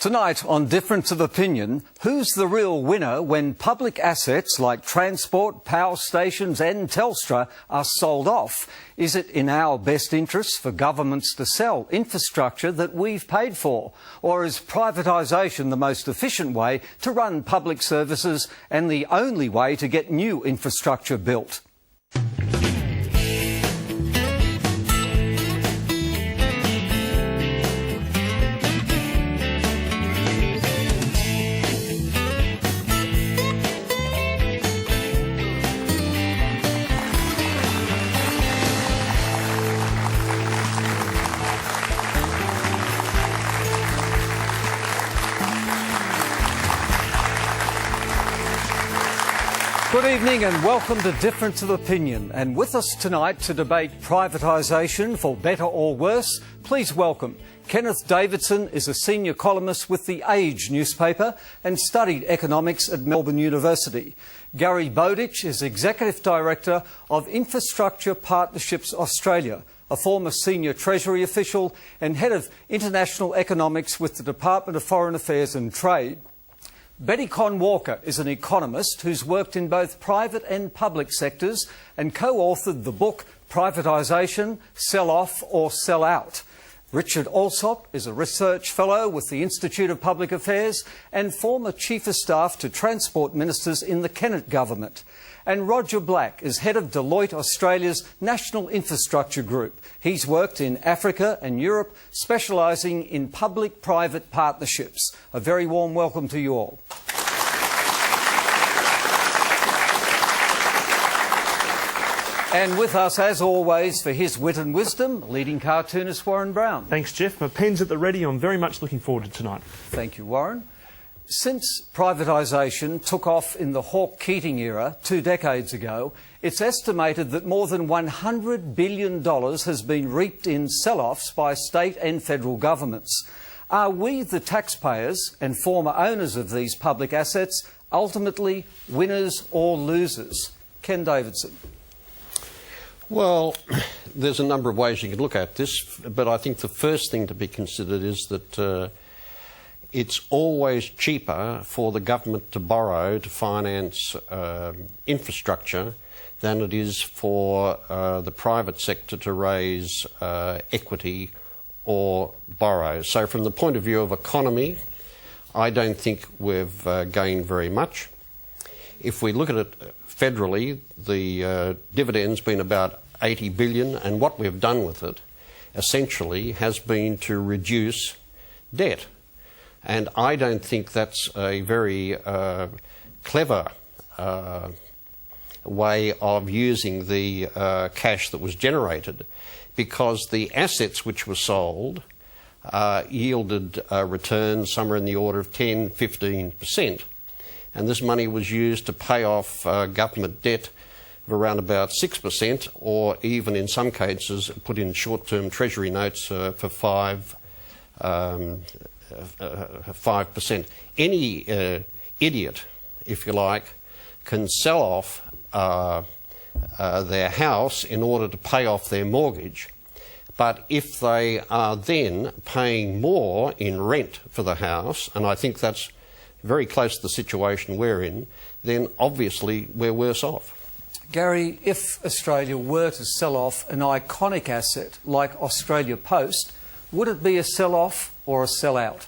Tonight on Difference of Opinion, who's the real winner when public assets like transport, power stations and Telstra are sold off? Is it in our best interests for governments to sell infrastructure that we've paid for? Or is privatisation the most efficient way to run public services and the only way to get new infrastructure built? Good evening and welcome to Difference of Opinion. And with us tonight to debate privatisation for better or worse, please welcome Kenneth Davidson is a senior columnist with The Age newspaper and studied economics at Melbourne University. Gary Bowditch is Executive Director of Infrastructure Partnerships Australia, a former senior Treasury official and Head of International Economics with the Department of Foreign Affairs and Trade. Betty Conn-Walker is an economist who's worked in both private and public sectors and co-authored the book Privatisation, Sell Off or Sell Out. Richard Allsop is a research fellow with the Institute of Public Affairs and former Chief of Staff to Transport Ministers in the Kennett government. And Roger Black is head of Deloitte Australia's National Infrastructure Group. He's worked in Africa and Europe, specialising in public-private partnerships. A very warm welcome to you all. And with us, as always, for his wit and wisdom, leading cartoonist Warren Brown. Thanks, Jeff. My pen's at the ready. I'm very much looking forward to tonight. Thank you, Warren. Since privatisation took off in the Hawke-Keating era 2 decades ago, it's estimated that more than $100 billion has been reaped in sell-offs by state and federal governments. Are we, the taxpayers and former owners of these public assets, ultimately winners or losers? Ken Davidson. Well, there's a number of ways you can look at this, but I think the first thing to be considered is that it's always cheaper for the government to borrow to finance infrastructure than it is for the private sector to raise equity or borrow. So from the point of view of economy, I don't think we've gained very much. If we look at it federally, the dividend's been about $80 billion, and what we've done with it essentially has been to reduce debt. And I don't think that's a very clever way of using the cash that was generated, because the assets which were sold yielded returns somewhere in the order of 10–15%. And this money was used to pay off government debt of around about 6%, or even in some cases put in short-term treasury notes for 5%. Any idiot, if you like, can sell off their house in order to pay off their mortgage, but if they are then paying more in rent for the house, and I think that's very close to the situation we're in, then obviously we're worse off. Gary, if Australia were to sell off an iconic asset like Australia Post, would it be a sell-off or a sell-out?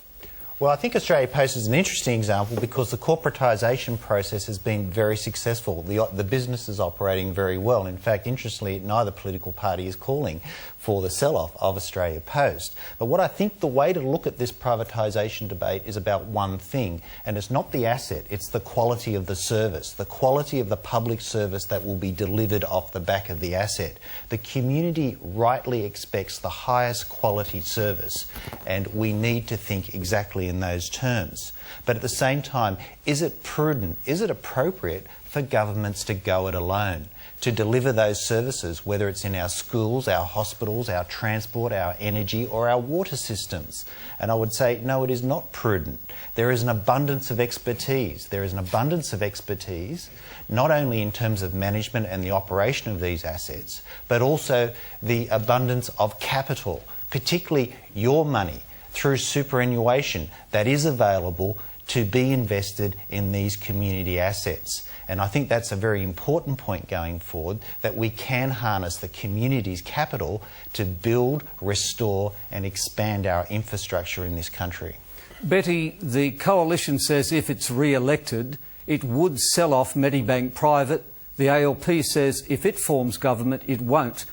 Well, I think Australia Post is an interesting example because the corporatisation process has been very successful. The business is operating very well. In fact, interestingly, neither political party is calling for the sell-off of Australia Post. But what I think the way to look at this privatisation debate is about one thing, and it's not the asset, it's the quality of the service, the quality of the public service that will be delivered off the back of the asset. The community rightly expects the highest quality service, and we need to think exactly in those terms. But at the same time, is it prudent, is it appropriate for governments to go it alone, to deliver those services, whether it's in our schools, our hospitals, our transport, our energy or our water systems? And I would say, no, it is not prudent. There is an abundance of expertise. There is an abundance of expertise, not only in terms of management and the operation of these assets, but also the abundance of capital, particularly your money, through superannuation that is available to be invested in these community assets. And I think that's a very important point going forward, that we can harness the community's capital to build, restore and expand our infrastructure in this country. Betty, the Coalition says if it's re-elected, it would sell off Medibank Private. The ALP says if it forms government, it won't.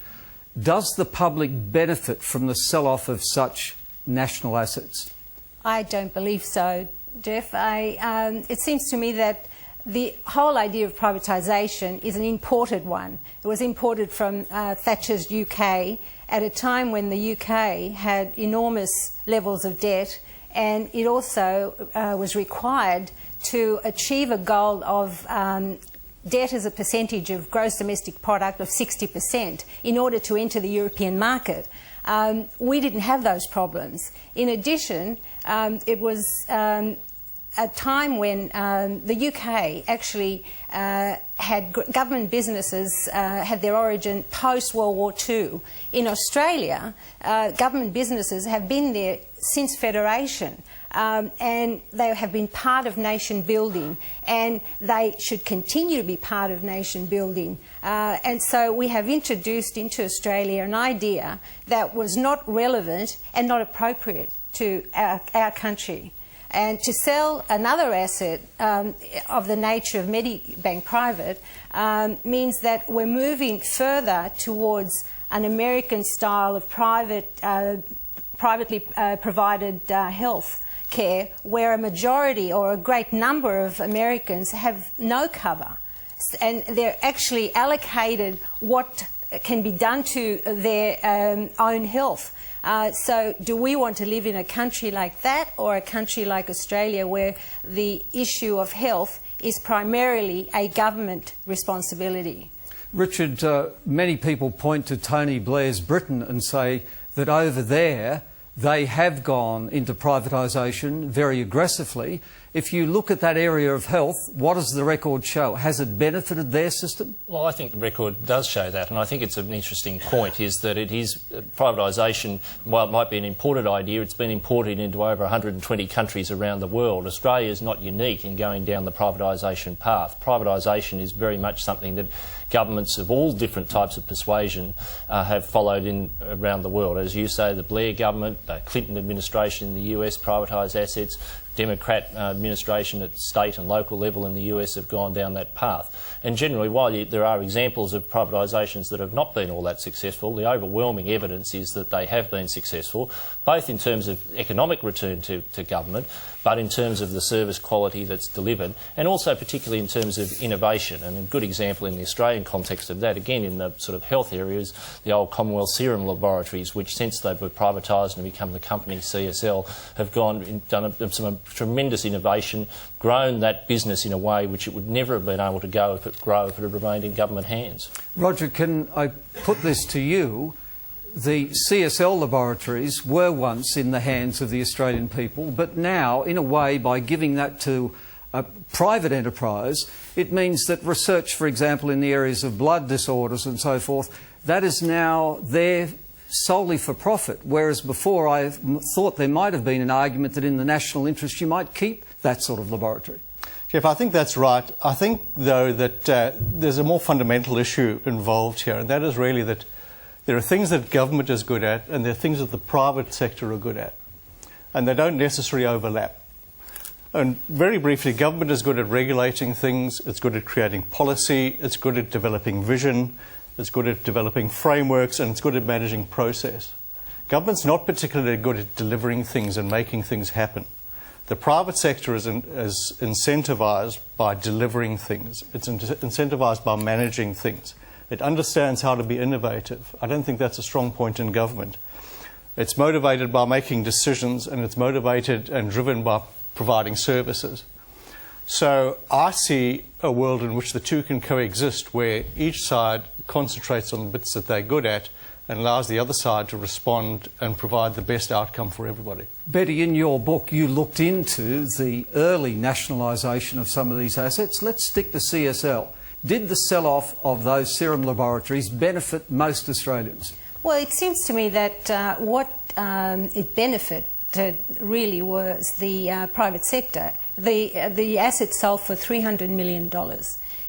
Does the public benefit from the sell-off of such national assets? I don't believe so, Jeff. It seems to me that the whole idea of privatisation is an imported one. It was imported from Thatcher's UK at a time when the UK had enormous levels of debt, and it also was required to achieve a goal of debt as a percentage of gross domestic product of 60% in order to enter the European market. We didn't have those problems. In addition, it was a time when the UK actually had government businesses had their origin post-World War II. In Australia, government businesses have been there since Federation. And they have been part of nation building, and they should continue to be part of nation building. And so we have introduced into Australia an idea that was not relevant and not appropriate to our country. And to sell another asset of the nature of Medibank Private means that we're moving further towards an American style of privately provided health care, where a majority or a great number of Americans have no cover, and they're actually allocated what can be done to their own health. So do we want to live in a country like that, or a country like Australia where the issue of health is primarily a government responsibility? Richard, many people point to Tony Blair's Britain and say that over there they have gone into privatisation very aggressively. If you look at that area of health, what does the record show? Has it benefited their system? Well, I think the record does show that, and I think it's an interesting point, is that it is privatisation, while it might be an imported idea, it's been imported into over 120 countries around the world. Australia is not unique in going down the privatisation path. Privatisation is very much something that governments of all different types of persuasion have followed in around the world. As you say, the Blair government, the Clinton administration in the US privatised assets, Democrat administration at state and local level in the US have gone down that path. And generally, while there are examples of privatisations that have not been all that successful, the overwhelming evidence is that they have been successful, both in terms of economic return to government, but in terms of the service quality that's delivered, and also particularly in terms of innovation. And a good example in the Australian context of that, again in the sort of health areas, the old Commonwealth Serum Laboratories, which since they were privatised and become the company CSL, have gone and done some tremendous innovation, grown that business in a way which it would never have been able to grow if it had remained in government hands. Roger, can I put this to you? The CSL laboratories were once in the hands of the Australian people, but now, in a way, by giving that to a private enterprise, it means that research, for example, in the areas of blood disorders and so forth, that is now there solely for profit, whereas before I thought there might have been an argument that in the national interest you might keep that sort of laboratory. Jeff, I think that's right. I think, though, that there's a more fundamental issue involved here, and that is really that there are things that government is good at and there are things that the private sector are good at, and they don't necessarily overlap. And very briefly, government is good at regulating things, it's good at creating policy, it's good at developing vision, it's good at developing frameworks, and it's good at managing process. Government's not particularly good at delivering things and making things happen. The private sector is incentivised by delivering things. It's incentivised by managing things. It understands how to be innovative. I don't think that's a strong point in government. It's motivated by making decisions, and it's motivated and driven by providing services. So I see a world in which the two can coexist, where each side concentrates on the bits that they're good at and allows the other side to respond and provide the best outcome for everybody. Betty, in your book you looked into the early nationalisation of some of these assets. Let's stick to CSL. Did the sell-off of those serum laboratories benefit most Australians? Well, it seems to me that what it really was the private sector. The asset sold for $300 million.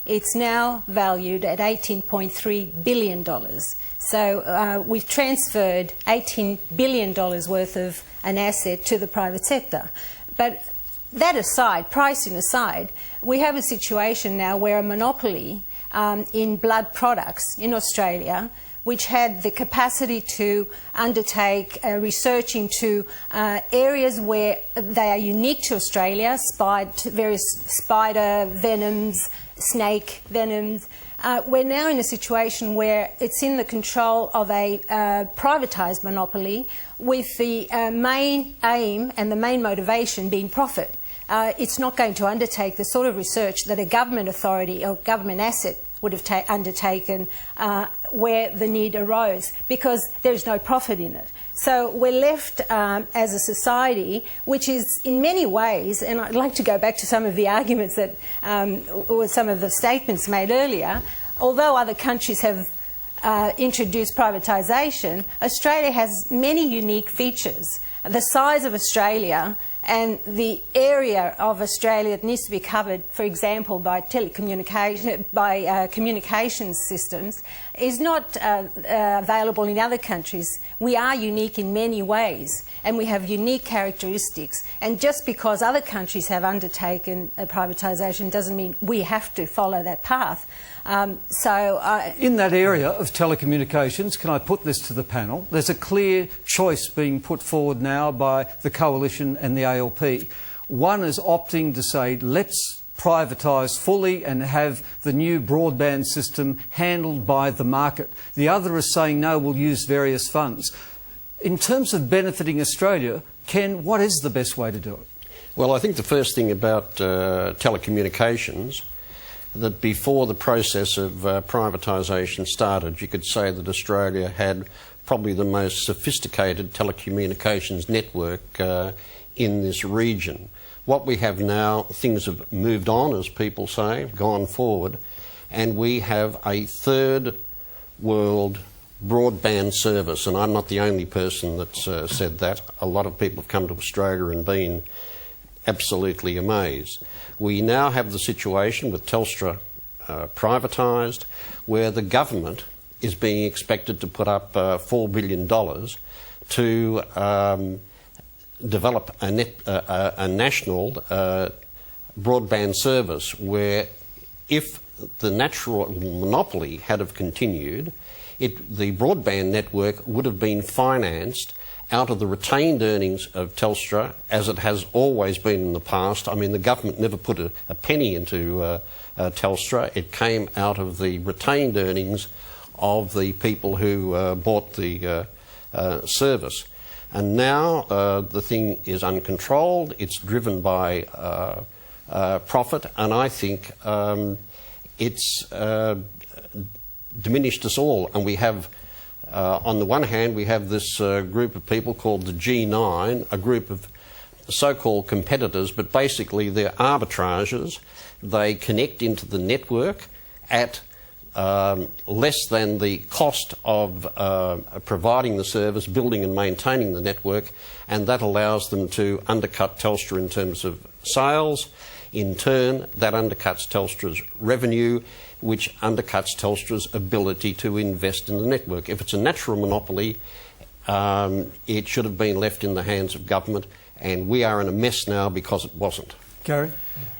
It's now valued at $18.3 billion. So we've transferred $18 billion worth of an asset to the private sector. But that aside, pricing aside, we have a situation now where a monopoly in blood products in Australia, which had the capacity to undertake research into areas where they are unique to Australia, various spider venoms, snake venoms. We're now in a situation where it's in the control of a privatised monopoly with the main aim and the main motivation being profit. It's not going to undertake the sort of research that a government authority or government asset would have undertaken where the need arose, because there's no profit in it. So we're left as a society which is in many ways, and I'd like to go back to some of the arguments that, or some of the statements made earlier, although other countries have introduced privatisation, Australia has many unique features. The size of Australia and the area of Australia that needs to be covered, for example, by communications systems, is not available in other countries. We are unique in many ways, and we have unique characteristics. And just because other countries have undertaken a privatisation doesn't mean we have to follow that path. In that area of telecommunications, can I put this to the panel? There's a clear choice being put forward now by the Coalition and the ALP. One is opting to say, let's privatise fully and have the new broadband system handled by the market. The other is saying, no, we'll use various funds. In terms of benefiting Australia, Ken, what is the best way to do it? Well, I think the first thing about telecommunications, that before the process of privatisation started, you could say that Australia had probably the most sophisticated telecommunications network in this region. What we have now, things have moved on, as people say, gone forward, and we have a third world broadband service, and I'm not the only person that's said that. A lot of people have come to Australia and been absolutely amazed. We now have the situation with Telstra privatised, where the government is being expected to put up $4 billion to develop a national broadband service, where if the natural monopoly had have continued, the broadband network would have been financed out of the retained earnings of Telstra, as it has always been in the past. I mean, the government never put a penny into Telstra. It came out of the retained earnings of the people who bought the service. And now the thing is uncontrolled. It's driven by profit, and I think it's diminished us all. And we have, on the one hand, we have this group of people called the G9, a group of so-called competitors, but basically they're arbitrageurs. They connect into the network at less than the cost of providing the service, building and maintaining the network, and that allows them to undercut Telstra in terms of sales. In turn, that undercuts Telstra's revenue, which undercuts Telstra's ability to invest in the network. If it's a natural monopoly, it should have been left in the hands of government, and we are in a mess now because it wasn't. Gary?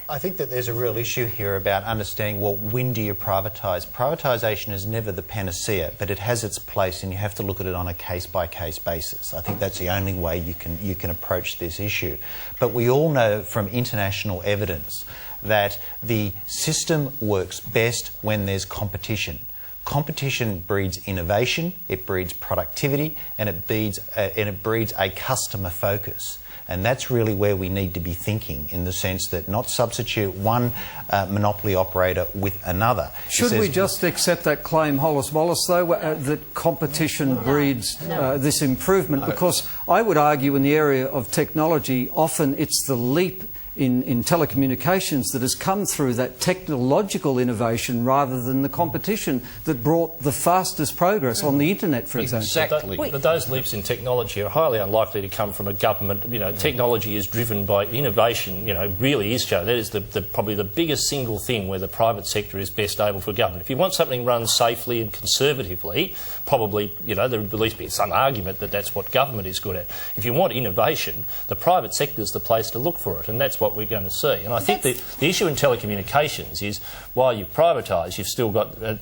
I think that there's a real issue here about understanding, well, when do you privatise? Privatisation is never the panacea, but it has its place, and you have to look at it on a case-by-case basis. I think that's the only way you can approach this issue. But we all know from international evidence that the system works best when there's competition. Competition breeds innovation, it breeds productivity, and it breeds a customer focus. And that's really where we need to be thinking, in the sense that not substitute one monopoly operator with another. Should we just accept that claim, Hollis Wallace, though, that competition breeds this improvement? Because I would argue in the area of technology, often it's the leap in telecommunications that has come through that technological innovation rather than the competition that brought the fastest progress on the internet, for example. Exactly. But those leaps in technology are highly unlikely to come from a government. Technology is driven by innovation. Really is shown. That is probably the biggest single thing where the private sector is best able for government. If you want something run safely and conservatively, probably there would at least be some argument that that's what government is good at. If you want innovation, the private sector is the place to look for it, and that's what we're going to see. And I think the issue in telecommunications is while you've privatised, you've still got a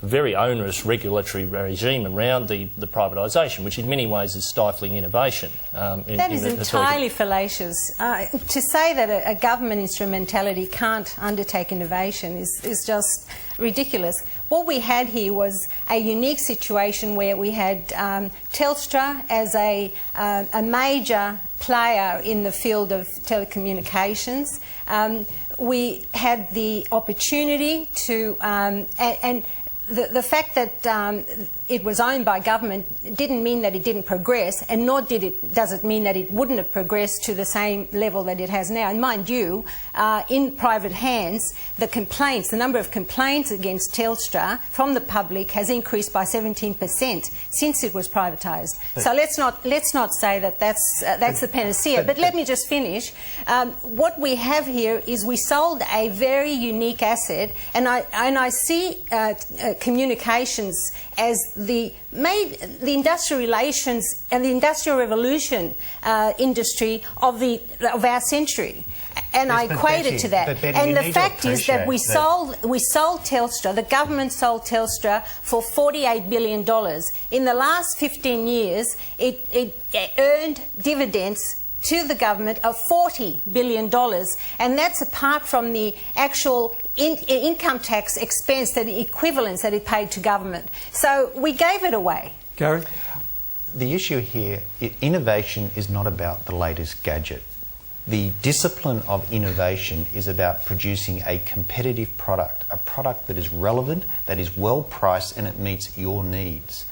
very onerous regulatory regime around the privatisation, which in many ways is stifling innovation. That is entirely fallacious. To say that a government instrumentality can't undertake innovation is just ridiculous. What we had here was a unique situation where we had Telstra as a major player in the field of telecommunications. We had the opportunity to, and the fact that it was owned by government didn't mean that it didn't progress, and nor does it mean that it wouldn't have progressed to the same level that it has now. And mind you, in private hands, the number of complaints against Telstra from the public has increased by 17% since it was privatised. So let's not say that that's the panacea. But let me just finish. What we have here is we sold a very unique asset, and I see communications as the industrial relations and the industrial revolution industry of our century. And Yes, I equate it to that. And the fact is that we sold Telstra, the government sold Telstra for $48 billion. In the last 15 years, it earned dividends to the government of $40 billion, and that's apart from the actual income tax expense, the equivalents that it paid to government. So we gave it away. Gary? The issue here, innovation is not about the latest gadget. The discipline of innovation is about producing a competitive product, a product that is relevant, that is well priced, and it meets your needs.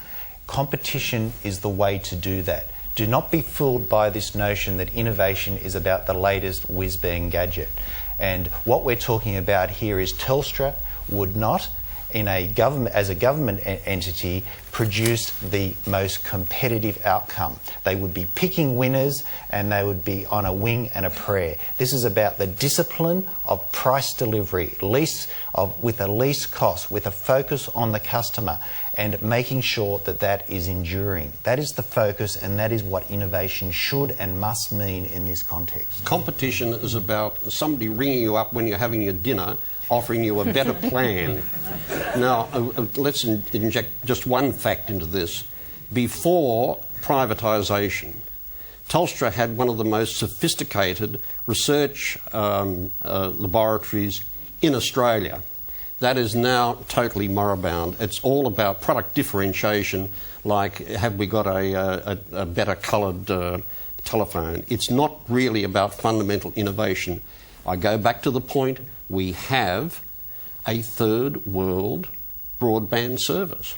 Competition is the way to do that. Do not be fooled by this notion that innovation is about the latest whiz-bang gadget. And what we're talking about here is Telstra would not, as a government entity, produce the most competitive outcome. They would be picking winners, and they would be on a wing and a prayer. This is about the discipline of price delivery, with a least cost, with a focus on the customer, and making sure that is enduring. That is the focus, and that is what innovation should and must mean in this context. Competition is about somebody ringing you up when you're having your dinner, offering you a better plan. Now, let's inject just one fact into this. Before privatisation, Telstra had one of the most sophisticated research laboratories in Australia. That is now totally moribund. It's all about product differentiation, like have we got a better coloured telephone. It's not really about fundamental innovation. I go back to the point, we have a third world broadband service,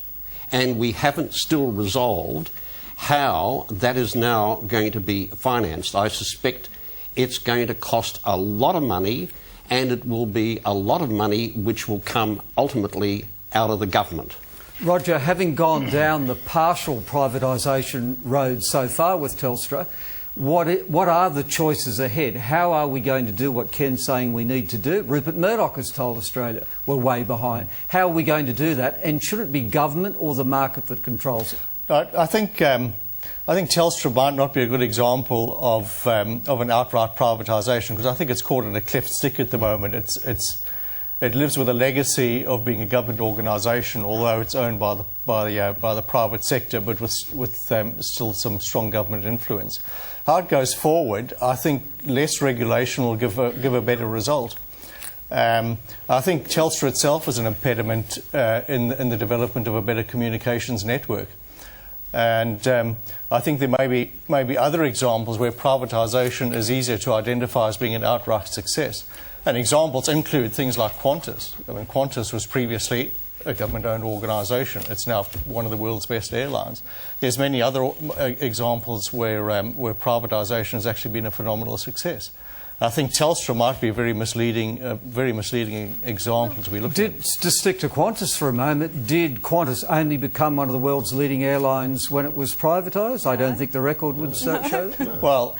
and we haven't still resolved how that is now going to be financed. I suspect it's going to cost a lot of money, and it will be a lot of money which will come ultimately out of the government. Roger, having gone down the partial privatisation road so far with Telstra, what are the choices ahead? How are we going to do what Ken's saying we need to do? Rupert Murdoch has told Australia we're way behind. How are we going to do that? And should it be government or the market that controls it? I think Telstra might not be a good example of an outright privatisation, because I think it's caught in a cleft stick at the moment. It lives with a legacy of being a government organisation, although it's owned by the private sector, but with still some strong government influence. How it goes forward, I think less regulation will give a better result. I think Telstra itself is an impediment in the development of a better communications network. And I think there may be other examples where privatisation is easier to identify as being an outright success. And examples include things like Qantas. I mean, Qantas was previously a government-owned organisation. It's now one of the world's best airlines. There's many other examples where privatisation has actually been a phenomenal success. I think Telstra might be a very misleading example to be looked at. To stick to Qantas for a moment, did Qantas only become one of the world's leading airlines when it was privatised? I don't think the record would show that. Well,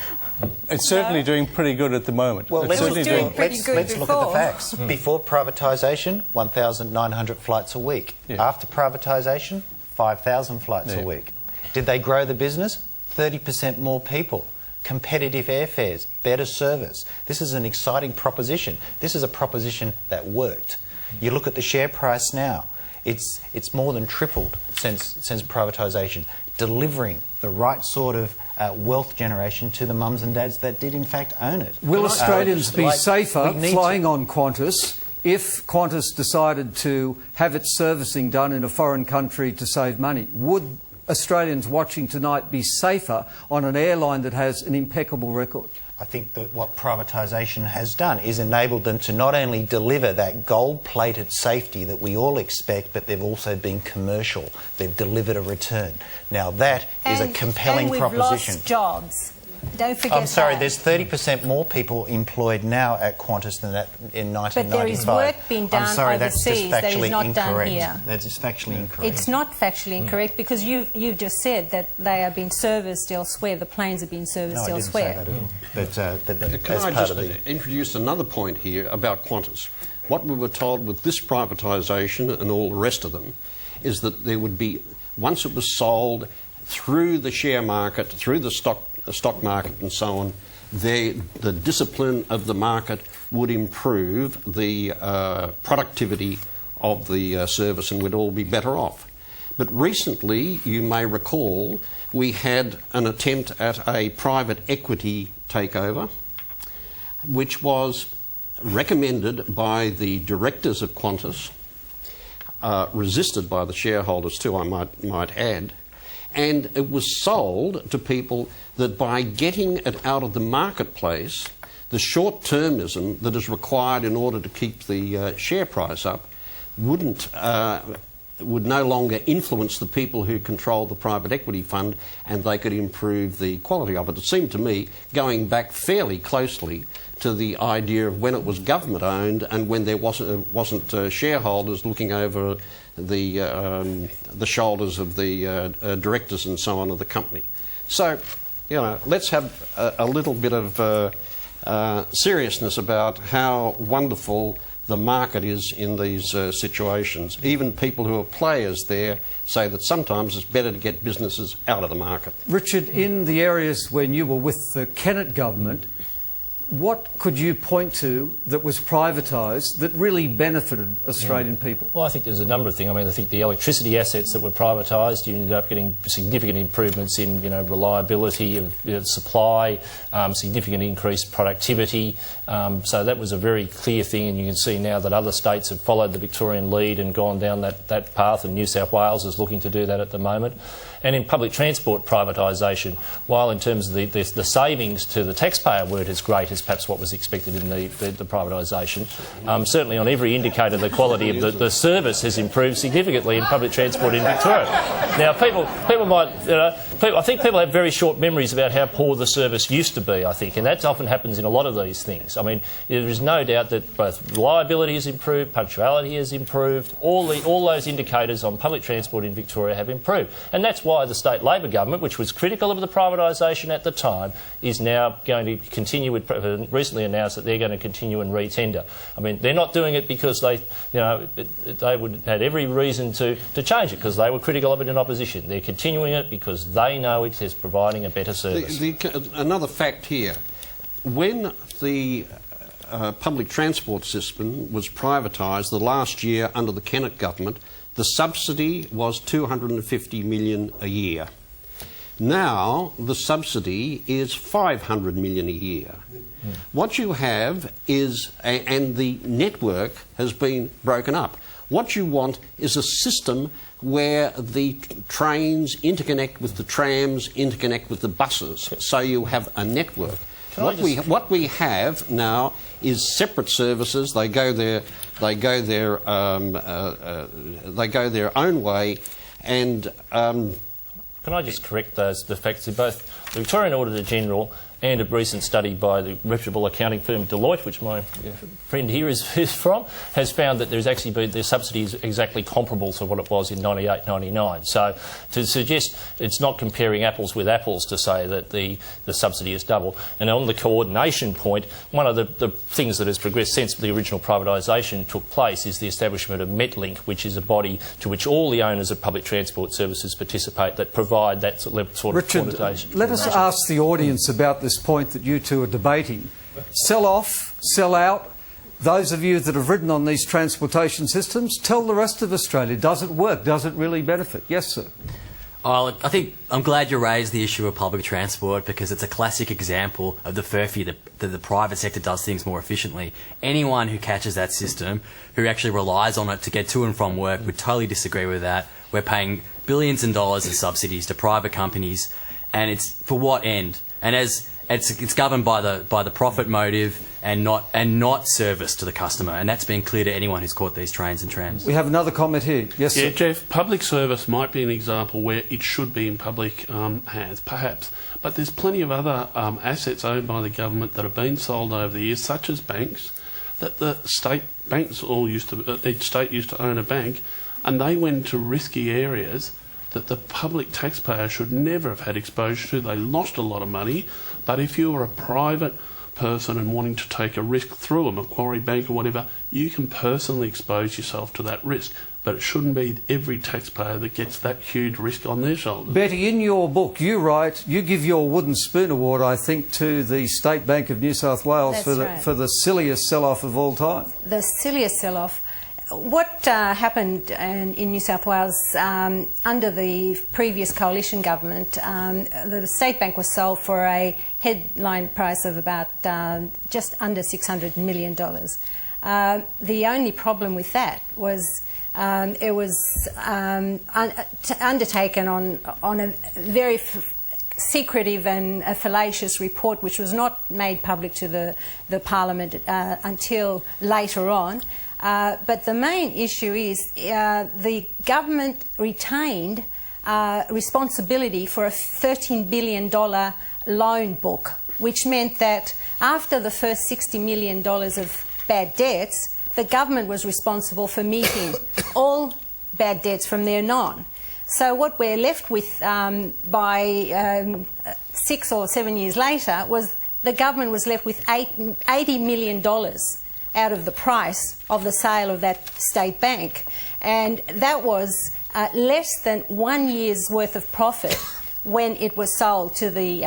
it's certainly doing pretty good at the moment. Well, It's certainly pretty good let's look at the before. facts. Before privatisation, 1,900 flights a week. Yeah. After privatisation, 5,000 flights a week. Did they grow the business? 30% more people. Competitive airfares, better service. This is an exciting proposition. This is a proposition that worked. You look at the share price now. It's more than tripled since privatisation, delivering the right sort of wealth generation to the mums and dads that did in fact own it. Will Australians be safer we need flying on Qantas if Qantas decided to have its servicing done in a foreign country to save money? Would Australians watching tonight be safer on an airline that has an impeccable record? I think that what privatisation has done is enabled them to not only deliver that gold-plated safety that we all expect, but they've also been commercial. They've delivered a return. Now that is a compelling and proposition. Lost jobs. Don't forget I'm sorry, that. there's 30% more people employed now at Qantas than that in 1995. But there is work being done I'm sorry, that's just overseas that is factually not done incorrect. here. That is factually incorrect. It's not factually incorrect because you've just said that they are being serviced elsewhere. The planes are being serviced No, I didn't say elsewhere. that at all. But Can as I part just of the... introduce another point here about Qantas? What we were told with this privatisation and all the rest of them is that there would be, once it was sold through the share market, through the stock market and so on, the discipline of the market would improve the productivity of the service and we'd all be better off. But recently, you may recall, we had an attempt at a private equity takeover, which was recommended by the directors of Qantas, resisted by the shareholders too, I might add, and it was sold to people that by getting it out of the marketplace, the short-termism that is required in order to keep the share price up would no longer influence the people who control the private equity fund, and they could improve the quality of it. It seemed to me, going back fairly closely to the idea of when it was government-owned and when there wasn't shareholders looking over the shoulders of the directors and so on of the company. So, you know, let's have a little bit of seriousness about how wonderful the market is in these situations. Even people who are players there say that sometimes it's better to get businesses out of the market. Richard, in the areas when you were with the Kennett government, what could you point to that was privatised that really benefited Australian people? Well, I think there's a number of things. I mean, I think the electricity assets that were privatised, you ended up getting significant improvements in, reliability of supply, significant increased productivity. So that was a very clear thing, and you can see now that other states have followed the Victorian lead and gone down that path, and New South Wales is looking to do that at the moment. And in public transport privatisation, while in terms of the savings to the taxpayer weren't as great as perhaps what was expected in the privatisation, certainly on every indicator the quality of the service has improved significantly in public transport in Victoria. Now, people might, I think people have very short memories about how poor the service used to be, I think, and that often happens in a lot of these things. I mean, there is no doubt that both reliability has improved, punctuality has improved, all those indicators on public transport in Victoria have improved. And that's why the state Labor government, which was critical of the privatisation at the time, is now going to continue with, recently announced that they're going to continue and re-tender. I mean, they're not doing it because they would have had every reason to change it because they were critical of it in opposition. They're continuing it because they know it is providing a better service. Another fact here, when the public transport system was privatised the last year under the Kennett government, the subsidy was $250 million a year. Now the subsidy is $500 million a year. What you have is, and the network has been broken up. What you want is a system where the trains interconnect with the trams, interconnect with the buses, so you have a network. What we have now is separate services. They go their own way, and Can I just correct the facts? Both the Victorian Auditor General and a recent study by the reputable accounting firm Deloitte, which my friend here is from, has found that there's actually been the subsidy is exactly comparable to what it was in 98-99. So to suggest it's not comparing apples with apples to say that the subsidy is double. And on the coordination point, one of the things that has progressed since the original privatisation took place is the establishment of Metlink, which is a body to which all the owners of public transport services participate that provide that sort of Richard, coordination. let us ask the audience about this point that you two are debating. Sell off, sell out. Those of you that have ridden on these transportation systems, tell the rest of Australia, does it work? Does it really benefit? Yes, sir. I think I'm glad you raised the issue of public transport, because it's a classic example of the furphy that the private sector does things more efficiently. Anyone who catches that system, who actually relies on it to get to and from work, would totally disagree with that. We're paying billions in dollars in subsidies to private companies, and it's for what end? And as it's governed by the profit motive and not service to the customer, and that's been clear to anyone who's caught these trains and trams. We have another comment here. Yes, yeah, sir. Jeff, public service might be an example where it should be in public hands, perhaps, but there's plenty of other assets owned by the government that have been sold over the years, such as banks, that the state banks each state used to own a bank, and they went into risky areas that the public taxpayer should never have had exposure to. They lost a lot of money, but if you were a private person and wanting to take a risk through a Macquarie Bank or whatever, you can personally expose yourself to that risk. But it shouldn't be every taxpayer that gets that huge risk on their shoulders. Betty, in your book, you write, you give your Wooden Spoon Award, I think, to the State Bank of New South Wales for the silliest sell-off of all time. The silliest sell-off. What happened in New South Wales under the previous coalition government, the State Bank was sold for a headline price of about just under $600 million. The only problem with that was it was undertaken on a very secretive and fallacious report, which was not made public to the Parliament until later on. But the main issue is the government retained responsibility for a $13 billion loan book, which meant that after the first $60 million of bad debts, the government was responsible for meeting all bad debts from there on. So what we're left with by 6 or 7 years later was the government was left with $80 million out of the price of the sale of that state bank. And that was less than 1 year's worth of profit when it was sold to the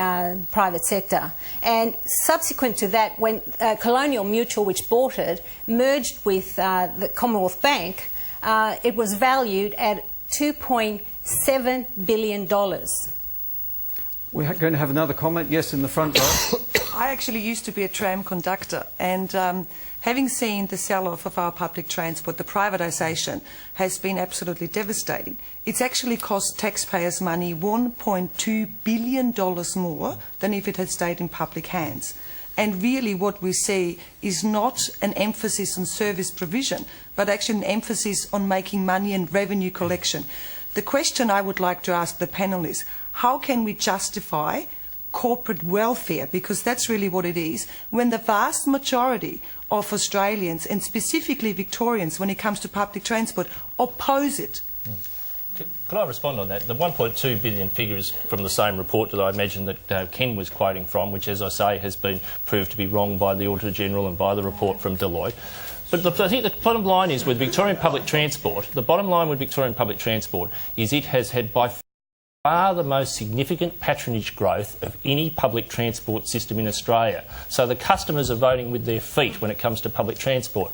private sector. And subsequent to that, when Colonial Mutual, which bought it, merged with the Commonwealth Bank, it was valued at $2.7 billion. We're going to have another comment. Yes, in the front row. I actually used to be a tram conductor, and having seen the sell-off of our public transport, the privatisation has been absolutely devastating. It's actually cost taxpayers money $1.2 billion more than if it had stayed in public hands. And really what we see is not an emphasis on service provision, but actually an emphasis on making money and revenue collection. The question I would like to ask the panel is, how can we justify corporate welfare, because that's really what it is, when the vast majority of Australians, and specifically Victorians, when it comes to public transport, oppose it? Could I respond on that? The 1.2 billion figure is from the same report that I imagine that Ken was quoting from, which, as I say, has been proved to be wrong by the Auditor-General and by the report from Deloitte. But I think the bottom line is with Victorian public transport, is it has had by far the most significant patronage growth of any public transport system in Australia. So the customers are voting with their feet when it comes to public transport.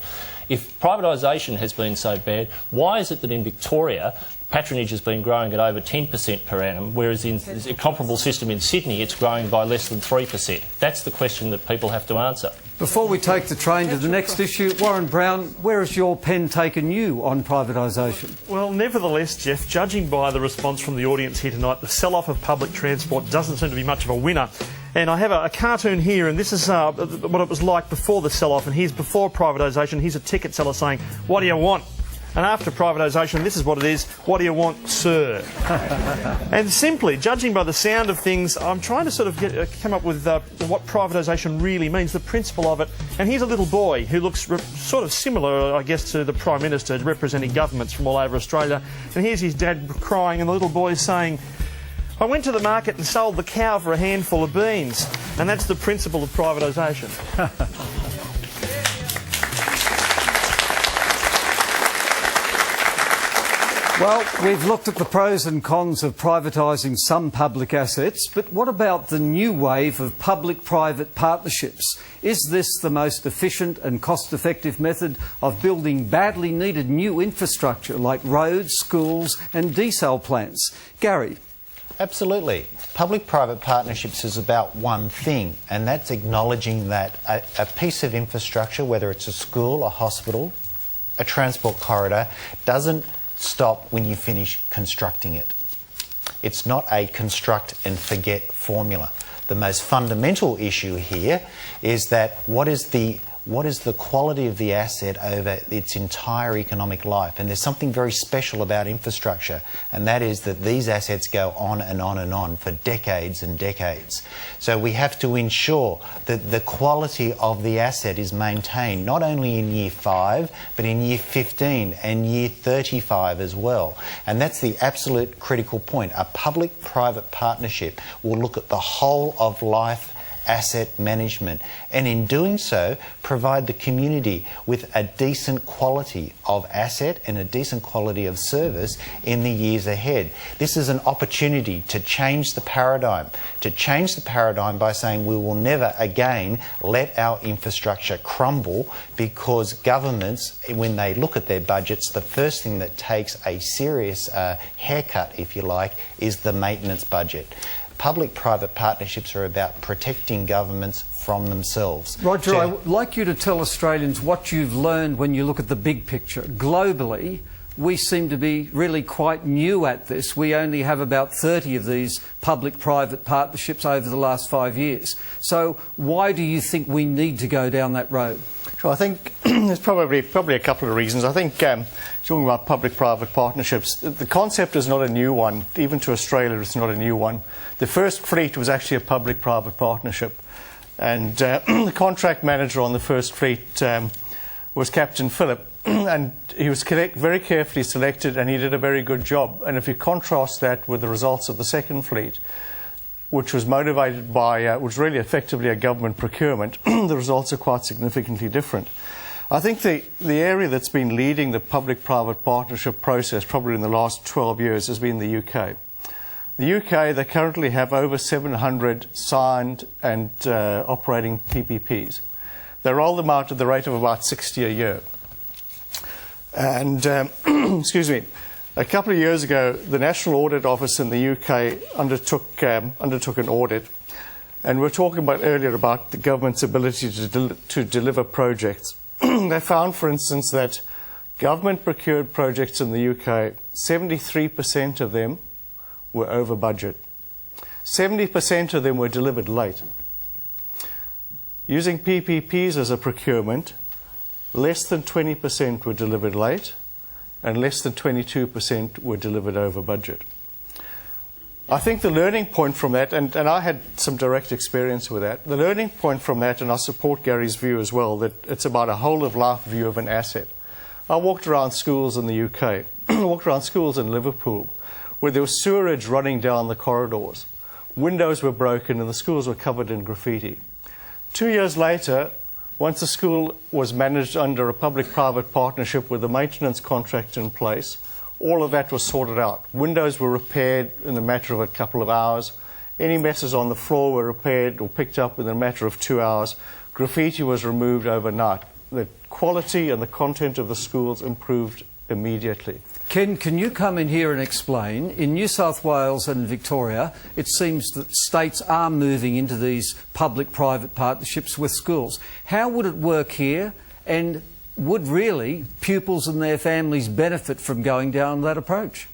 If privatisation has been so bad, why is it that in Victoria patronage has been growing at over 10% per annum, whereas in a comparable system in Sydney it's growing by less than 3%? That's the question that people have to answer. Before we take the train to the next issue, Warren Brown, where has your pen taken you on privatisation? Well, nevertheless, Jeff, judging by the response from the audience here tonight, the sell-off of public transport doesn't seem to be much of a winner. And I have a cartoon here, and this is what it was like before the sell-off, and here's before privatisation. Here's a ticket seller saying, "What do you want?" And after privatisation, this is what it is. What do you want, sir? And simply, judging by the sound of things, I'm trying to sort of come up with what privatisation really means, the principle of it. And here's a little boy who looks sort of similar, I guess, to the Prime Minister, representing governments from all over Australia. And here's his dad crying, and the little boy is saying, I went to the market and sold the cow for a handful of beans. And that's the principle of privatisation. Well, we've looked at the pros and cons of privatising some public assets, but what about the new wave of public-private partnerships? Is this the most efficient and cost-effective method of building badly needed new infrastructure like roads, schools and desal plants? Gary? Absolutely. Public-private partnerships is about one thing, and that's acknowledging that a piece of infrastructure, whether it's a school, a hospital, a transport corridor, doesn't stop when you finish constructing it. It's not a construct and forget formula. The most fundamental issue here is that what is the quality of the asset over its entire economic life? And there's something very special about infrastructure, and that is that these assets go on and on and on for decades and decades. So we have to ensure that the quality of the asset is maintained, not only in year 5, but in year 15 and year 35 as well. And that's the absolute critical point. A public-private partnership will look at the whole of life asset management, and in doing so provide the community with a decent quality of asset and a decent quality of service in the years ahead. This is an opportunity to change the paradigm by saying we will never again let our infrastructure crumble, because governments, when they look at their budgets, the first thing that takes a serious haircut, if you like, is the maintenance budget. Public-private partnerships are about protecting governments from themselves. Roger, I would like you to tell Australians what you've learned when you look at the big picture. Globally, we seem to be really quite new at this. We only have about 30 of these public-private partnerships over the last 5 years. So why do you think we need to go down that road? Sure, I think there's probably a couple of reasons. I think talking about public-private partnerships, the concept is not a new one. Even to Australia, it's not a new one. The first fleet was actually a public-private partnership, and the contract manager on the first fleet was Captain Phillip, and he was very carefully selected, and he did a very good job. And if you contrast that with the results of the second fleet, which was motivated by, was really effectively a government procurement, the results are quite significantly different. I think the area that's been leading the public-private partnership process probably in the last 12 years has been the UK. The UK, they currently have over 700 signed and operating PPPs. They roll them out at the rate of about 60 a year. And, excuse me, a couple of years ago, the National Audit Office in the UK undertook an audit, and we were talking about earlier about the government's ability to deliver projects. They found, for instance, that government-procured projects in the UK, 73% of them were over budget. 70% of them were delivered late. Using PPPs as a procurement, less than 20% were delivered late, and less than 22% were delivered over budget. I think the learning point from that, and I had some direct experience with that, the learning point from that, and I support Gary's view as well, that it's about a whole-of-life view of an asset. I walked around schools in the UK, I walked around schools in Liverpool, where there was sewerage running down the corridors. Windows were broken and the schools were covered in graffiti. 2 years later, once the school was managed under a public-private partnership with a maintenance contract in place, all of that was sorted out. Windows were repaired in a matter of a couple of hours. Any messes on the floor were repaired or picked up in a matter of 2 hours. Graffiti was removed overnight. The quality and the content of the schools improved immediately. Ken, can you come in here and explain, in New South Wales and Victoria, it seems that states are moving into these public-private partnerships with schools. How would it work here, and would really pupils and their families benefit from going down that approach?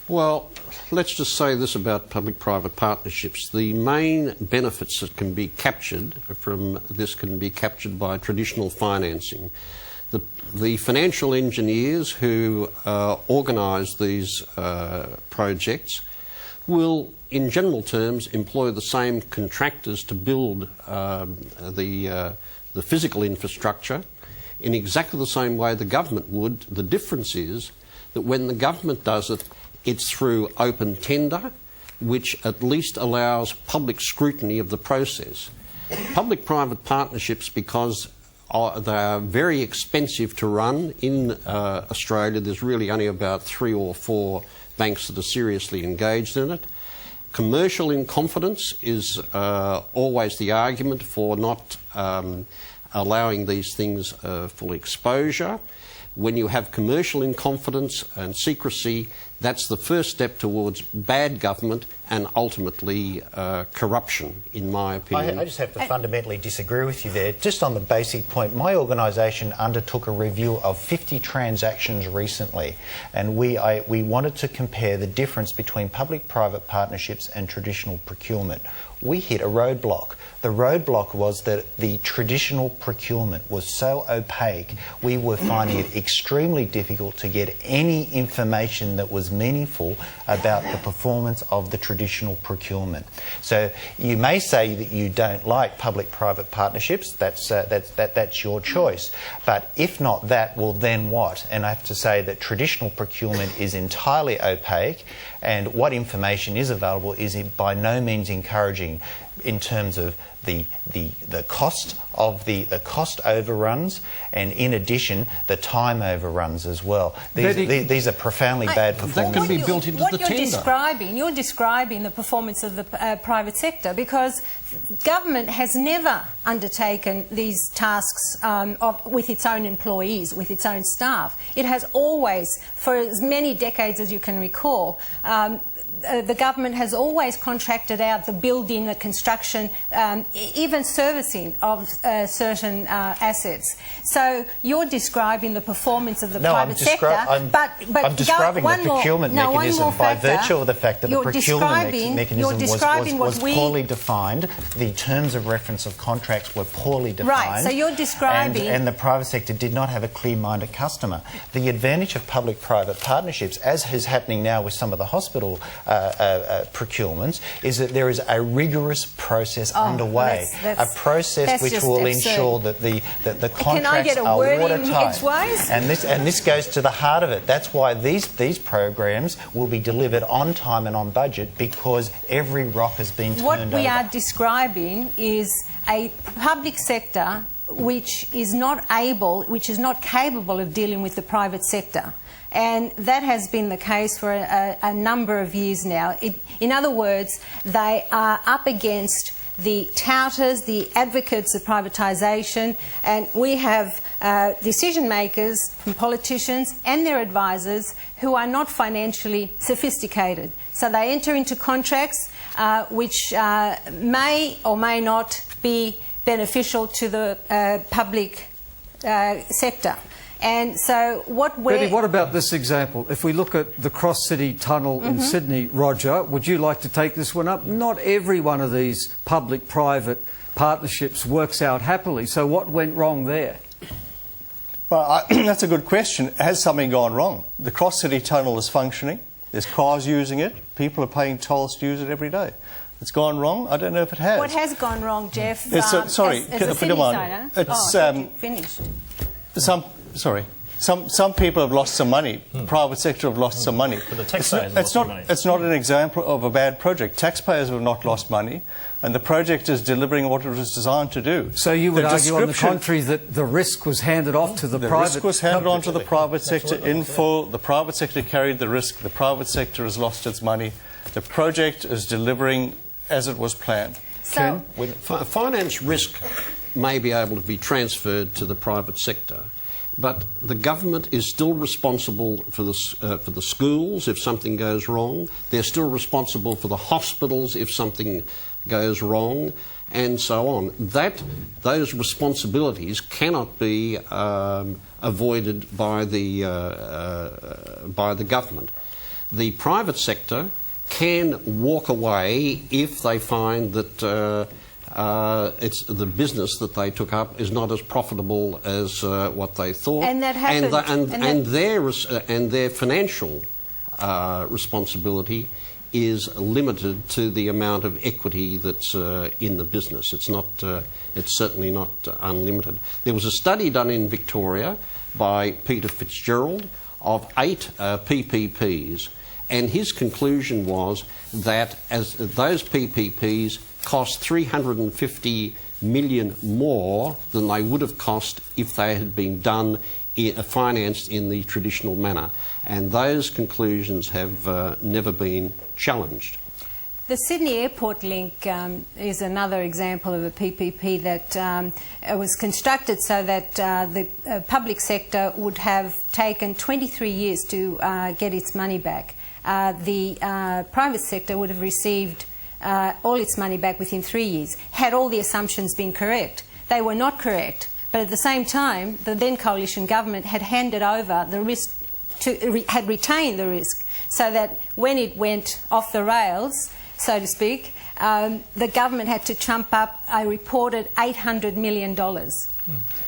Well, let's just say this about public-private partnerships. The main benefits that can be captured from this can be captured by traditional financing. The financial engineers who organise these projects will, in general terms, employ the same contractors to build the physical infrastructure in exactly the same way the government would. The difference is that when the government does it, it's through open tender, which at least allows public scrutiny of the process. Public-private partnerships, because they are very expensive to run in Australia. There's really only about 3 or 4 banks that are seriously engaged in it. Commercial in confidence is always the argument for not allowing these things full exposure. When you have commercial in confidence and secrecy, that's the first step towards bad government and ultimately corruption, in my opinion. I just have to fundamentally disagree with you there. Just on the basic point, my organisation undertook a review of 50 transactions recently, and we wanted to compare the difference between public-private partnerships and traditional procurement. We hit a roadblock. The roadblock was that the traditional procurement was so opaque, we were finding it extremely difficult to get any information that was meaningful about the performance of the traditional procurement. So you may say that you don't like public-private partnerships, that's your choice. But if not that, well then what? And I have to say that traditional procurement is entirely opaque, and what information is available is by no means encouraging in terms of the cost of the cost overruns, and in addition the time overruns as well. These are profoundly bad performances. That can be built into the tender. You're describing the performance of the private sector, because government has never undertaken these tasks with its own employees, with its own staff. It has always, for as many decades as you can recall, the government has always contracted out the building, the construction, even servicing of certain assets. So you're describing the performance of the private sector, but I'm describing the procurement mechanism by virtue of the fact that the procurement mechanism was poorly defined. The terms of reference of contracts were poorly defined. Right, so you're describing... And the private sector did not have a clear-minded customer. The advantage of public-private partnerships, as is happening now with some of the hospital procurements, is that there is a rigorous process underway, a process which will ensure that the contracts are watertight. And this goes to the heart of it. That's why these programs will be delivered on time and on budget, because every rock has been turned over. What we are describing is a public sector which is not capable of dealing with the private sector. And that has been the case for a number of years now. In other words, they are up against the touters, the advocates of privatisation, and we have decision makers from politicians and their advisors who are not financially sophisticated. So they enter into contracts which may or may not be beneficial to the public sector. And so Betty, what about this example? If we look at the Cross-City Tunnel in Sydney, Roger, would you like to take this one up? Not every one of these public-private partnerships works out happily. So what went wrong there? Well, that's a good question. Has something gone wrong? The Cross-City Tunnel is functioning. There's cars using it. People are paying tolls to use it every day. It's gone wrong? I don't know if it has. What has gone wrong, Jeff? Sorry, as a Sydney signer? Finished. Some people have lost some money. The private sector have lost some money. But the taxpayers have lost money. It's not an example of a bad project. Taxpayers have not lost money, and the project is delivering what it was designed to do. So you would argue, on the contrary, that the risk was handed off to the private... The risk was handed on to the private sector in full. The private sector carried the risk. The private sector has lost its money. The project is delivering as it was planned. So, finance risk may be able to be transferred to the private sector, but the government is still responsible for the schools if something goes wrong. They're still responsible for the hospitals if something goes wrong, and so on. Those responsibilities cannot be avoided by the government. The private sector can walk away if they find that it's the business that they took up is not as profitable as what they thought, And that happened. and their financial responsibility is limited to the amount of equity that's in the business. It's not. It's certainly not unlimited. There was a study done in Victoria by Peter Fitzgerald of 8 PPPs, and his conclusion was that as those PPPs cost 350 million more than they would have cost if they had been done financed in the traditional manner, and those conclusions have never been challenged. The Sydney Airport link is another example of a PPP that was constructed so that the public sector would have taken 23 years to get its money back. The private sector would have received all its money back within 3 years, had all the assumptions been correct. They were not correct, but at the same time, the then coalition government had handed over the risk had retained the risk, so that when it went off the rails, so to speak, the government had to trump up a reported $800 million.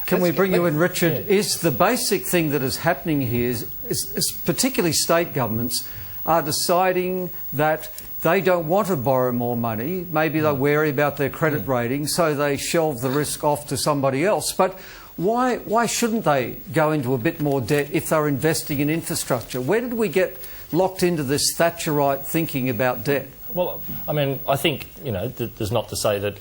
Can we bring you in, Richard? Yeah. Is the basic thing that is happening here is particularly state governments are deciding that they don't want to borrow more money. Maybe they're wary about their credit rating, so they shelve the risk off to somebody else. But why shouldn't they go into a bit more debt if they're investing in infrastructure? Where did we get locked into this Thatcherite thinking about debt? Well, I mean, I think, you know, there's not to say that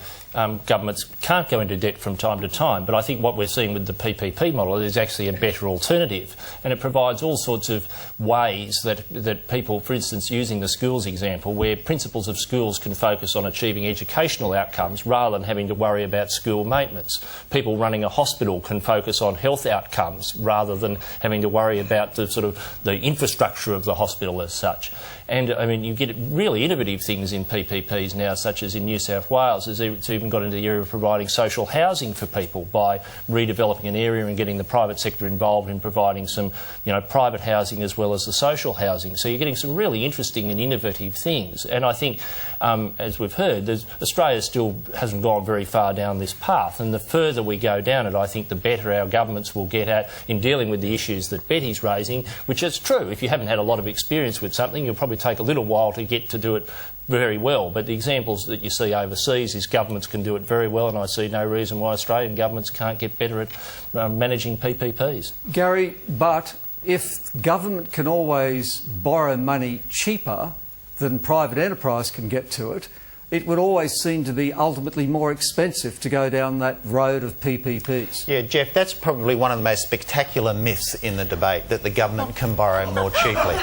governments can't go into debt from time to time, but I think what we're seeing with the PPP model is actually a better alternative, and it provides all sorts of ways that people, for instance, using the schools example, where principals of schools can focus on achieving educational outcomes rather than having to worry about school maintenance. People running a hospital can focus on health outcomes rather than having to worry about the sort of the infrastructure of the hospital as such. And I mean, you get really innovative things in PPPs now, such as in New South Wales. It's even got into the area of providing social housing for people by redeveloping an area and getting the private sector involved in providing some, you know, private housing as well as the social housing. So you're getting some really interesting and innovative things. And I think, as we've heard, Australia still hasn't gone very far down this path. And the further we go down it, I think the better our governments will get at in dealing with the issues that Betty's raising, which is true. If you haven't had a lot of experience with something, you'll probably take a little while to get to do it very well. But the examples that you see overseas is governments can do it very well, and I see no reason why Australian governments can't get better at managing PPPs. Gary, but if government can always borrow money cheaper than private enterprise can get to it, it would always seem to be ultimately more expensive to go down that road of PPPs. Yeah, Jeff, that's probably one of the most spectacular myths in the debate, that the government can borrow more cheaply.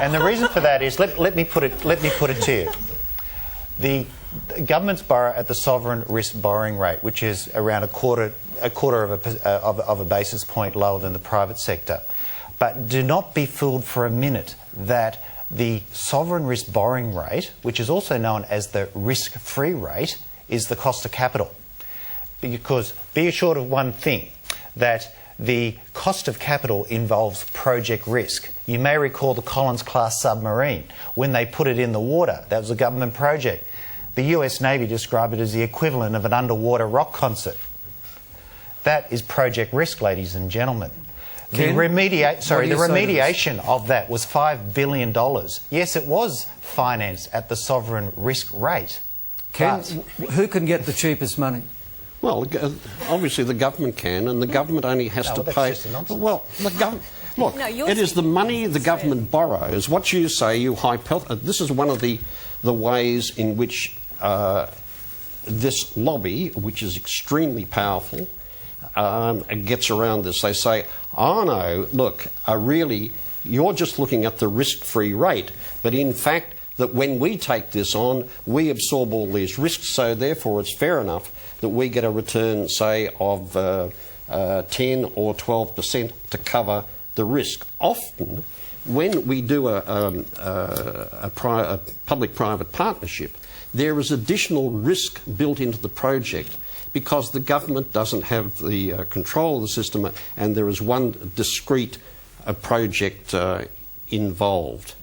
And the reason for that is, let me put it to you. The governments borrow at the sovereign risk borrowing rate, which is around a quarter of a basis point lower than the private sector. But do not be fooled for a minute that the sovereign risk borrowing rate, which is also known as the risk-free rate, is the cost of capital. Because be assured of one thing, that the cost of capital involves project risk. You may recall the Collins-class submarine. When they put it in the water, that was a government project. The US Navy described it as the equivalent of an underwater rock concert. That is project risk, ladies and gentlemen. The remediation of that was $5 billion. Yes, it was financed at the sovereign risk rate. Who can get the cheapest money? Well, obviously the government can, and the government only has to pay. Well, the government. Look, it is the money the government borrows. What you say, this is one of the ways in which this lobby, which is extremely powerful, gets around this. They say, oh no, look, really, you're just looking at the risk-free rate, but in fact, that when we take this on, we absorb all these risks, so therefore it's fair enough that we get a return, say, of 10 or 12% to cover the risk. Often, when we do a public-private partnership, there is additional risk built into the project because the government doesn't have the control of the system and there is one discrete project involved.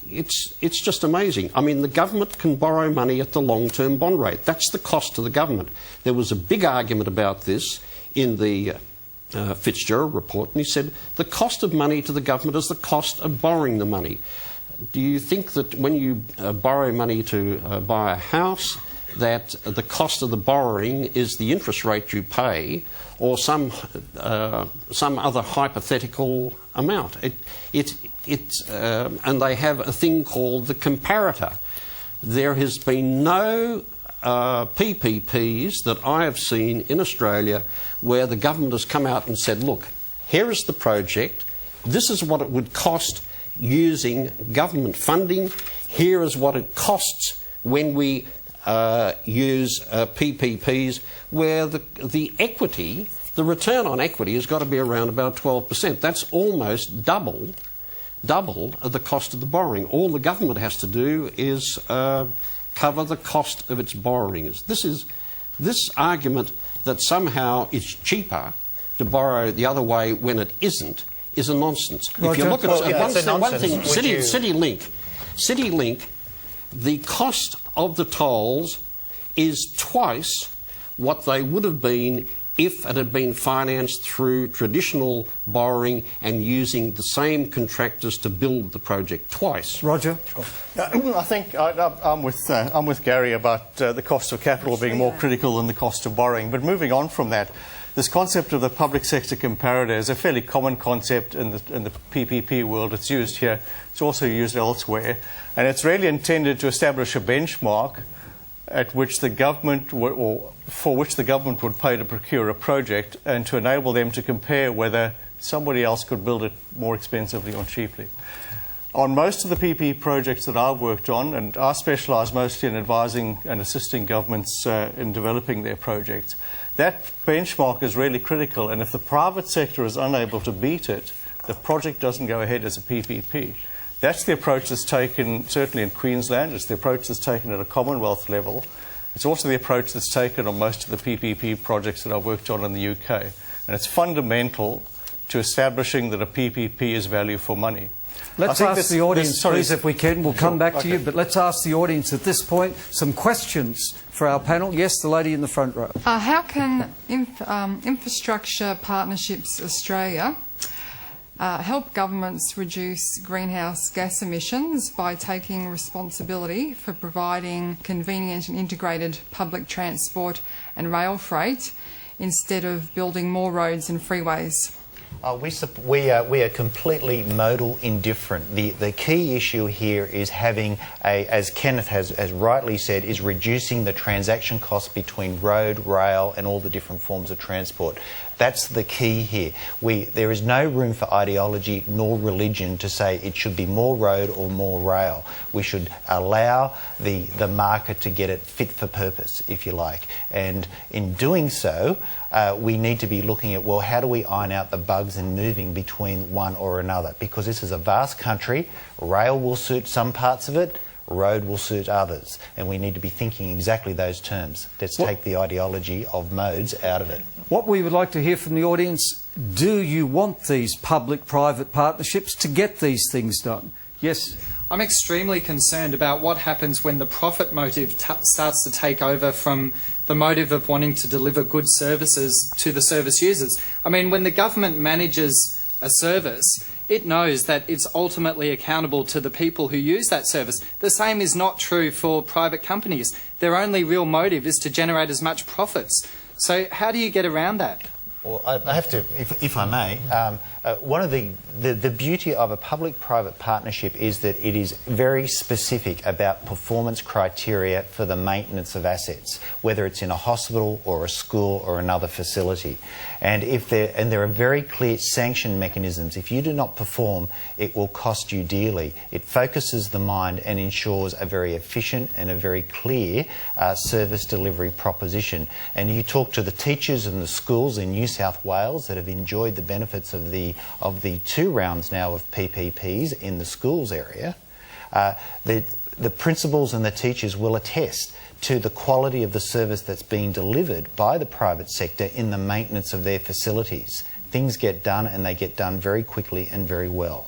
it's just amazing. I mean, the government can borrow money at the long-term bond rate. That's the cost to the government. There was a big argument about this in the Fitzgerald report, and he said the cost of money to the government is the cost of borrowing the money. Do you think that when you borrow money to buy a house, that the cost of the borrowing is the interest rate you pay, or some other hypothetical amount? And they have a thing called the comparator. There has been no PPPs that I have seen in Australia where the government has come out and said, look, here is the project, this is what it would cost using government funding, here is what it costs when we use PPPs, where the equity, the return on equity has got to be around about 12%. That's almost double the cost of the borrowing. All the government has to do is cover the cost of its borrowings. This argument that somehow it's cheaper to borrow the other way when it isn't is a nonsense. If you look at one thing, CityLink, the cost of the tolls is twice what they would have been if it had been financed through traditional borrowing and using the same contractors to build the project twice. Roger? I think I'm with Gary about the cost of capital being more critical than the cost of borrowing. But moving on from that, this concept of the public sector comparator is a fairly common concept in the PPP world. It's used here. It's also used elsewhere. And it's really intended to establish a benchmark at which the government for which the government would pay to procure a project, and to enable them to compare whether somebody else could build it more expensively or cheaply. On most of the PP projects that I've worked on, and I specialise mostly in advising and assisting governments in developing their projects, that benchmark is really critical, and if the private sector is unable to beat it, the project doesn't go ahead as a PPP. That's the approach that's taken certainly in Queensland. It's the approach that's taken at a Commonwealth level. It's also the approach that's taken on most of the PPP projects that I've worked on in the UK. And it's fundamental to establishing that a PPP is value for money. Let's ask the audience, please, if we can. We'll come back to you, but let's ask the audience at this point some questions for our panel. Yes, the lady in the front row. How can Infrastructure Partnerships Australia help governments reduce greenhouse gas emissions by taking responsibility for providing convenient and integrated public transport and rail freight instead of building more roads and freeways? We are completely modal indifferent. The key issue here is having as Kenneth has rightly said, is reducing the transaction costs between road, rail and all the different forms of transport. That's the key here. There is no room for ideology nor religion to say it should be more road or more rail. We should allow the market to get it fit for purpose, if you like. And in doing so, we need to be looking at, well, how do we iron out the bugs in moving between one or another? Because this is a vast country. Rail will suit some parts of it. Road will suit others, and we need to be thinking exactly those terms. Let's take the ideology of modes out of it. What we would like to hear from the audience, do you want these public-private partnerships to get these things done? Yes? I'm extremely concerned about what happens when the profit motive starts to take over from the motive of wanting to deliver good services to the service users. I mean, when the government manages a service, it knows that it's ultimately accountable to the people who use that service. The same is not true for private companies. Their only real motive is to generate as much profits. So how do you get around that? Well, I have to, if I may, one of the beauty of a public-private partnership is that it is very specific about performance criteria for the maintenance of assets, whether it's in a hospital or a school or another facility. And there are very clear sanction mechanisms. If you do not perform, it will cost you dearly. It focuses the mind and ensures a very efficient and a very clear service delivery proposition. And you talk to the teachers and the schools in New South Wales that have enjoyed the benefits of the 2 rounds now of PPPs in the schools area, the principals and the teachers will attest to the quality of the service that's being delivered by the private sector in the maintenance of their facilities. Things get done, and they get done very quickly and very well.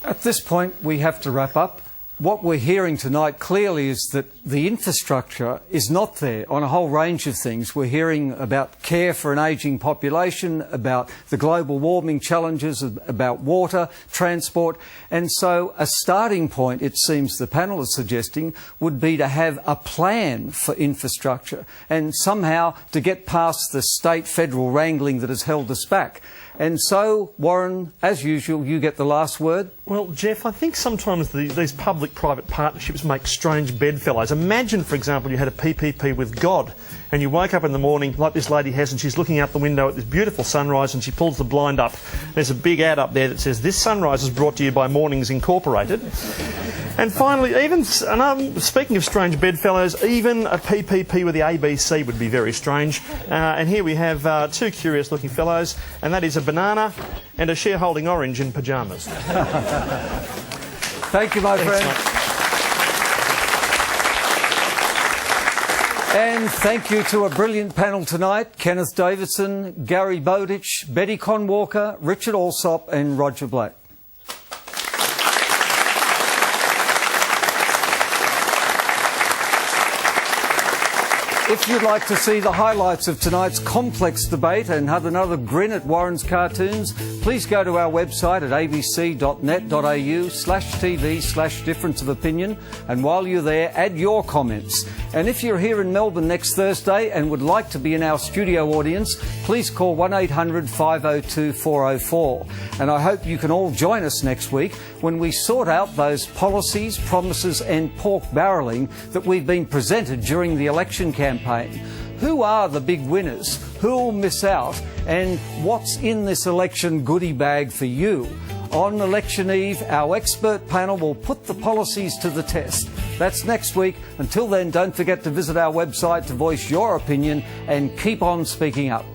At this point, we have to wrap up. What we're hearing tonight clearly is that the infrastructure is not there on a whole range of things. We're hearing about care for an ageing population, about the global warming challenges, about water, transport. And so a starting point, it seems the panel is suggesting, would be to have a plan for infrastructure and somehow to get past the state-federal wrangling that has held us back. And so, Warren, as usual, you get the last word. Well, Jeff, I think sometimes these public-private partnerships make strange bedfellows. Imagine, for example, you had a PPP with God and you wake up in the morning, like this lady has, and she's looking out the window at this beautiful sunrise and she pulls the blind up. There's a big ad up there that says, "This sunrise is brought to you by Mornings Incorporated." And finally, even speaking of strange bedfellows, even a PPP with the ABC would be very strange. And here we have two curious-looking fellows, and that is a banana and a shareholding orange in pyjamas. Thank you, my friend. And thank you to a brilliant panel tonight: Kenneth Davidson, Gary Bowditch, Betty Conwalker, Richard Alsop and Roger Black. If you'd like to see the highlights of tonight's complex debate and have another grin at Warren's cartoons, please go to our website at abc.net.au/TV/difference of opinion, and while you're there, add your comments. And if you're here in Melbourne next Thursday and would like to be in our studio audience, please call 1800 502 404. And I hope you can all join us next week when we sort out those policies, promises and pork barrelling that we've been presented during the election campaign. Who are the big winners? Who'll miss out? And what's in this election goodie bag for you? On election eve, our expert panel will put the policies to the test. That's next week. Until then, don't forget to visit our website to voice your opinion and keep on speaking up.